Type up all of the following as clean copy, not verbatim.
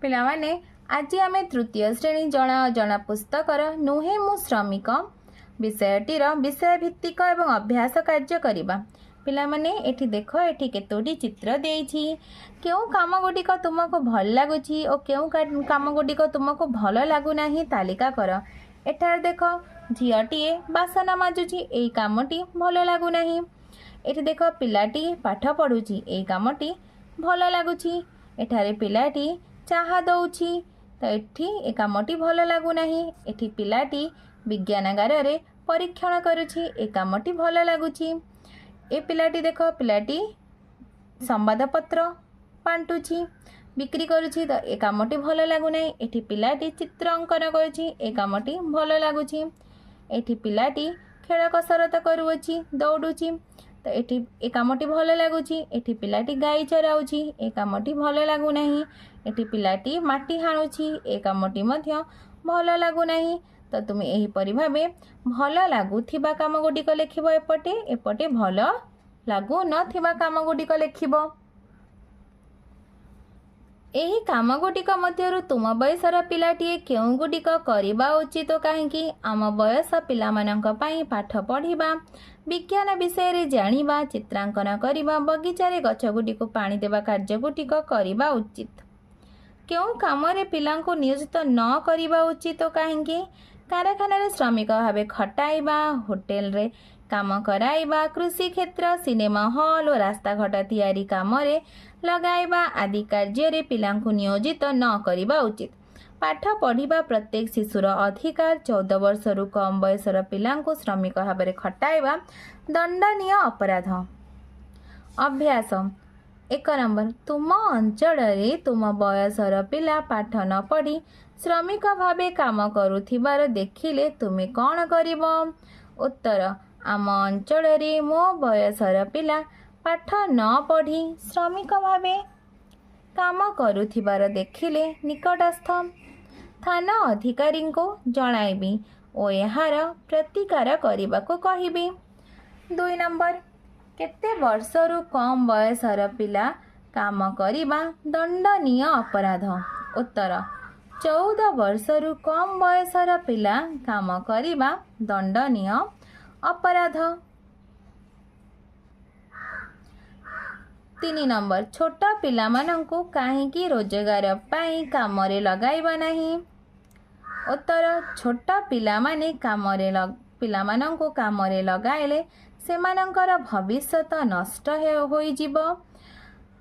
पिलामाने आज आम तृतीय श्रेणी जना अजना पुस्तकर नुहे मु श्रमिक विषयटीर विषय भित्तिक एवं अभ्यास कार्य करवा। पिलामाने एठी देख एठी केतोटी चित्र देइछि केउ काम गुडिक तुमको भल लागुछि और केउ काम गुडिक तुमको भल लागु नाही तालिका कर। एठार देख झीटीए बासन माजुछि एई कामटी भल लागु नाही। एठी देख पिलाटी पाठ पढुछि एई कामटी भल लागुछि। एठारे पिलाटी चाहा दउछि तो एठी ए कामटी भल लागु नाही। एठी पिलाटी विज्ञानगार रे परीक्षण करुछि ए कामटी भल लागुछि। ए पिलाटी देख पिलाटी संवादपत्र बांटुछि बिक्री करुछि तो ए कामटी भल लागु नाही। एठी पिलाटी चित्र अंकन करुछि ए कामटी भल लागुछि। एठी पिलाटी खेल कसरत करुछि दौड़ुछि तो एठी ए कामटी भल लागुछि। एठी पिलाटी गाई चराउछि ए कामटी भल लागु नाही। एठी पिलाटी माटी हाणुछि ए कामटी मध्य भल लागु नाही। तो तुम एहीपरि भावे भल लागुथिबा काम गुडिक लेखिबो एपटे एपटे भल लागु नथिबा काम गुडिक लेखिबो। एही काम गुडिक मध्यरु तुम बयसर पिलाटीए केउ गुडिक करिबा उचित काहेकि आम बयस पिलामानंक पई पाठ पढ़िबा विज्ञान विषय रे जानिबा चित्रांकन करिबा बगीचारे गछ गुडिक पानी देबा कार्य गुडिक करिबा उचित। केउ काम रे पिलांको नियोजित न करिबा उचित काहेकि कारखाना श्रमिक भाव खटाइबा होटेल रे काम कराइबा कृषि क्षेत्र सिनेमा हॉल और रास्ता घाट तैयारी काम रे लगाइबा आदि कार्य रे पिलांको नियोजित न करिबा उचित। पाठ पढ़िबा प्रत्येक शिशुर अधिकार। 14 वर्ष रु कम बयसर पिलांको श्रमिक भाव रे खटाइबा दंडनीय अपराध। अभ्यास 1 नंबर तुम अंचल रे तुम बयसर पिला पाठ न पढ़ी श्रमिक भावे काम करुथिबार देखिले तुमे कौन करिबो। उत्तर आम अंचल रे मो बयसर पिला पाठ न पढ़ी श्रमिक भावे काम करुथिबार देखिले निकटस्थ थाना अधिकारी को जणाइबी ओ एहार प्रतिकार करिबाको कहिबी। 2 नंबर केते वर्षरु कम बयसर पिला काम करिबा दंडनीय अपराध। उत्तर 14 वर्षरु कम बयसर पिला काम करिबा दंडनीय अपराध। 3 नंबर छोट पिला मानंकु काहेकि रोजगार पाई काम रे लगाइबा नाही। उत्तर छोट पिला माने पिला मानंकु काम रे लगाइले सेमानंकर भविष्यत नष्ट होई जिवो।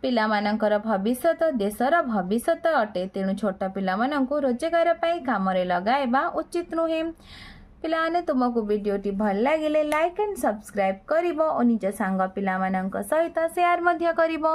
पिला मानंकर भविष्यत देशर भविष्यत अटे तेणु छोट पिला मानंकु रोजगार पाई काम रे लगाइबा उचित नुहे। पिलाने तुमको वीडियोटी भल लागिले लाइक एंड सब्सक्राइब करिवो और निज सांग पिला मानंक सहित शेयर मध्य करिवो।